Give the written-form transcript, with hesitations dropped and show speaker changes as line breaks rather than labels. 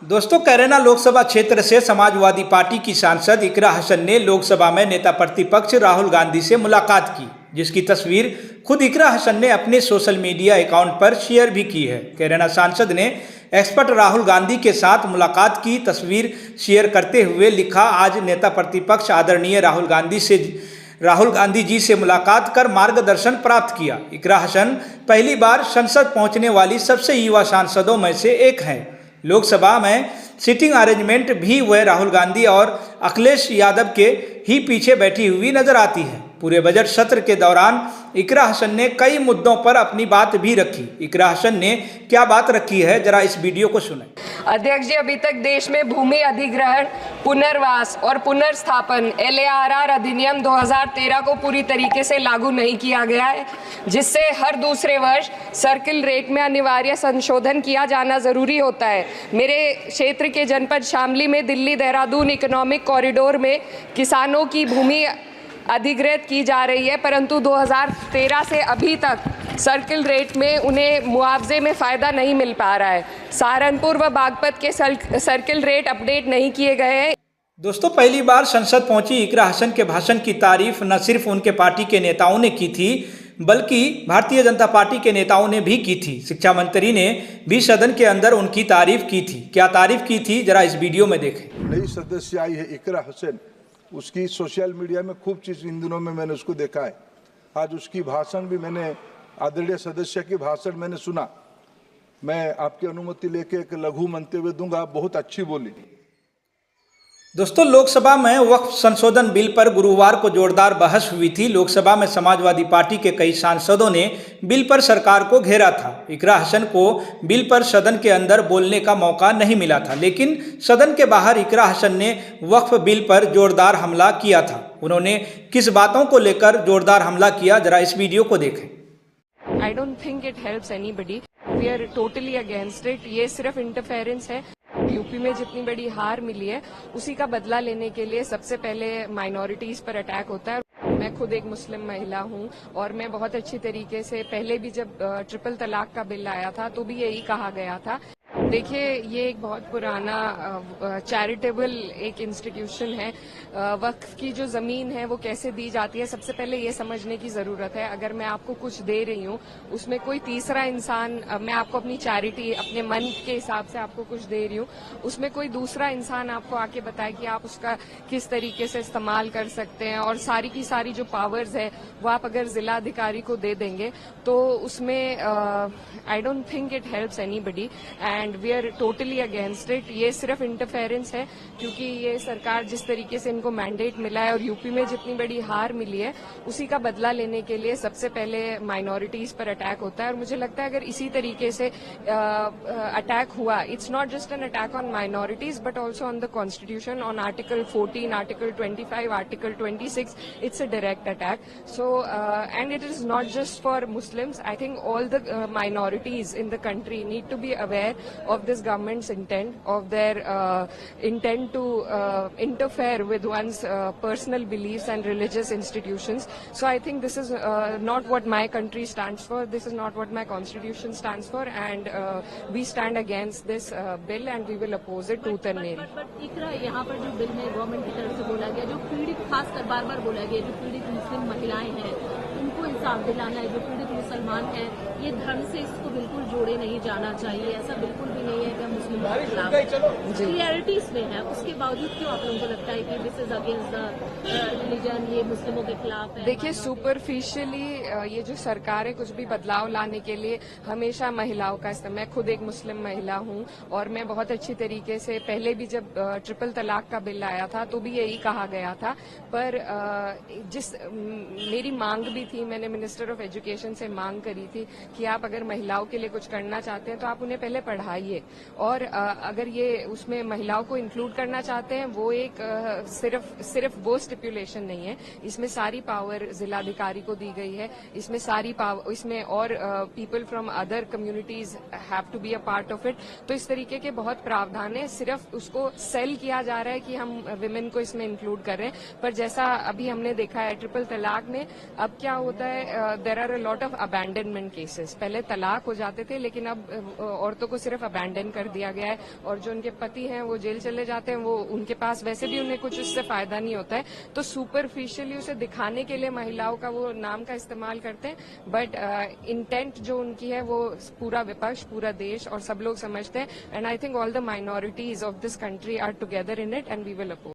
दोस्तों, कैराना लोकसभा क्षेत्र से समाजवादी पार्टी की सांसद इकरा हसन ने लोकसभा में नेता प्रतिपक्ष राहुल गांधी से मुलाकात की, जिसकी तस्वीर खुद इकरा हसन ने अपने सोशल मीडिया अकाउंट पर शेयर भी की है। कैराना सांसद ने एक्सपर्ट राहुल गांधी के साथ मुलाकात की तस्वीर शेयर करते हुए लिखा, आज नेता प्रतिपक्ष आदरणीय राहुल गांधी जी से मुलाकात कर मार्गदर्शन प्राप्त किया। इकरा हसन पहली बार संसद पहुंचने वाली सबसे युवा सांसदों में से एक हैं। लोकसभा में सिटिंग अरेंजमेंट भी वह राहुल गांधी और अखिलेश यादव के ही पीछे बैठी हुई नजर आती है। पूरे बजट सत्र के दौरान इकरा हसन ने कई मुद्दों पर अपनी बात भी रखी। इकरा हसन ने क्या बात रखी है, जरा इस वीडियो को सुनें।
अध्यक्ष जी, अभी तक देश में भूमि अधिग्रहण, पुनर्वास और पुनर्स्थापन LARR अधिनियम 2013 को पूरी तरीके से लागू नहीं किया गया है, जिससे हर दूसरे वर्ष सर्किल रेट में अनिवार्य संशोधन किया जाना जरूरी होता है। मेरे क्षेत्र के जनपद शामली में दिल्ली देहरादून इकोनॉमिक कॉरिडोर में किसानों की भूमि अधिग्रहित की जा रही है, परंतु 2013 से अभी तक सर्किल रेट में उन्हें मुआवजे में फ़ायदा नहीं मिल पा रहा है। सहारनपुर व बागपत के सर्किल रेट अपडेट नहीं किए गए हैं।
दोस्तों, पहली बार संसद पहुंची इकरा हसन के भाषण की तारीफ न सिर्फ उनके पार्टी के नेताओं ने की थी, बल्कि भारतीय जनता पार्टी के नेताओं ने भी की थी। शिक्षा मंत्री ने भी सदन के अंदर उनकी तारीफ की थी। क्या तारीफ की थी, जरा इस वीडियो में देखें।
नई सदस्य आई है इकरा हसन, उसकी सोशल मीडिया में खूब चीज इन दिनों में मैंने उसको देखा है। आज उसकी भाषण भी मैंने, आदरणीय सदस्य की भाषण मैंने सुना। मैं आपकी अनुमति लेके एक लघु मंतव्य दूंगा। बहुत अच्छी बोली।
दोस्तों, लोकसभा में वक्फ संशोधन बिल पर गुरुवार को जोरदार बहस हुई थी। लोकसभा में समाजवादी पार्टी के कई सांसदों ने बिल पर सरकार को घेरा था। इकरा हसन को बिल पर सदन के अंदर बोलने का मौका नहीं मिला था, लेकिन सदन के बाहर इकरा हसन ने वक्फ बिल पर जोरदार हमला किया था। उन्होंने किस बातों को लेकर जोरदार हमला किया, जरा इस वीडियो को देखें।
I don't think it helps anybody. We are totally against it. ये सिर्फ इंटरफेरेंस है। यूपी में जितनी बड़ी हार मिली है, उसी का बदला लेने के लिए सबसे पहले माइनॉरिटीज पर अटैक होता है। मैं खुद एक मुस्लिम महिला हूं और मैं बहुत अच्छी तरीके से, पहले भी जब ट्रिपल तलाक का बिल आया था तो भी यही कहा गया था। देखिए, ये एक बहुत पुराना चैरिटेबल एक इंस्टीट्यूशन है। वक्फ की जो जमीन है वो कैसे दी जाती है, सबसे पहले ये समझने की जरूरत है। अगर मैं आपको कुछ दे रही हूँ, उसमें कोई तीसरा इंसान, मैं आपको अपनी चैरिटी, अपने मन के हिसाब से आपको कुछ दे रही हूँ, उसमें कोई दूसरा इंसान आपको आके बताए कि आप उसका किस तरीके से इस्तेमाल कर सकते हैं, और सारी की सारी जो पावर्स है वो आप अगर जिला अधिकारी को दे देंगे, तो उसमें I don't think it helps anybody and we are totally against it. ये सिर्फ इंटरफेरेंस है, क्योंकि ये सरकार जिस तरीके से इनको मैंडेट मिला है और यूपी में जितनी बड़ी हार मिली है, उसी का बदला लेने के लिए सबसे पहले माइनॉरिटीज पर अटैक होता है। और मुझे लगता है अगर इसी तरीके से अटैक हुआ, it's not just an attack on minorities but also on the constitution, on article 14, article 25, article 26, it's a direct attack. So and it is not just for Muslims. I think all the minorities in the country need to be aware of this government's intent, of their intent to interfere with one's personal beliefs and religious institutions. So I think this is not what my country stands for. This is not what my constitution stands for, and we stand against this bill and we will oppose it tooth and nail.
but इकरा, यहाँ पर जो bill है government की तरफ से बोला गया, जो पीड़ित, खासकर बार बार बोला गया, जो पीड़ित मुस्लिम महिलाएं हैं उनको इंसाफ दिलाना है, जो पीड़ित मुसलमान हैं, ये धर्म से इसको बिल्कुल जोड़े नहीं जाना चाहिए। ऐसा बिल्कुल भी नहीं है कि मुस्लिमों के खिलाफ क्लियरिटी इसमें है। उसके बावजूद क्यों आप लोगों को लगता है कि this is against the religion, ये मुस्लिमों के खिलाफ है?
देखिए, सुपरफिशियली ये जो सरकार है, कुछ भी बदलाव लाने के लिए हमेशा महिलाओं का इस्तेमाल, मैं खुद एक मुस्लिम महिला हूं और मैं बहुत अच्छी तरीके से, पहले भी जब ट्रिपल तलाक का बिल आया था तो भी यही कहा गया था। पर मेरी मांग भी थी, मैंने मिनिस्टर ऑफ एजुकेशन से मांग करी थी कि आप अगर महिलाओं के लिए कुछ करना चाहते हैं तो आप उन्हें पहले पढ़ाइए, और अगर ये उसमें महिलाओं को इंक्लूड करना चाहते हैं, वो एक सिर्फ वो स्टिपुलेशन नहीं है। इसमें सारी पावर जिलाधिकारी को दी गई है। इसमें सारी पावर, इसमें और people from other communities have to be a part of it. तो इस तरीके के बहुत प्रावधान है। सिर्फ उसको सेल किया जा रहा है कि हम विमेन को इसमें इंक्लूड कर रहे हैं, पर जैसा अभी हमने देखा है ट्रिपल तलाक में, अब क्या होता है, there are a lot of abandonment cases. पहले तलाक हो जाते थे, लेकिन अब औरतों को सिर्फ अबैंडन कर दिया गया। गया है और जो उनके पति हैं वो जेल चले जाते हैं, वो उनके पास वैसे भी उन्हें कुछ इससे फायदा नहीं होता है, तो सुपरफिशियली उसे दिखाने के लिए महिलाओं का वो नाम का इस्तेमाल करते हैं। बट इंटेंट जो उनकी है वो पूरा विपक्ष, पूरा देश और सब लोग समझते हैं। And I think all the minorities of this country are together in it and we will oppose.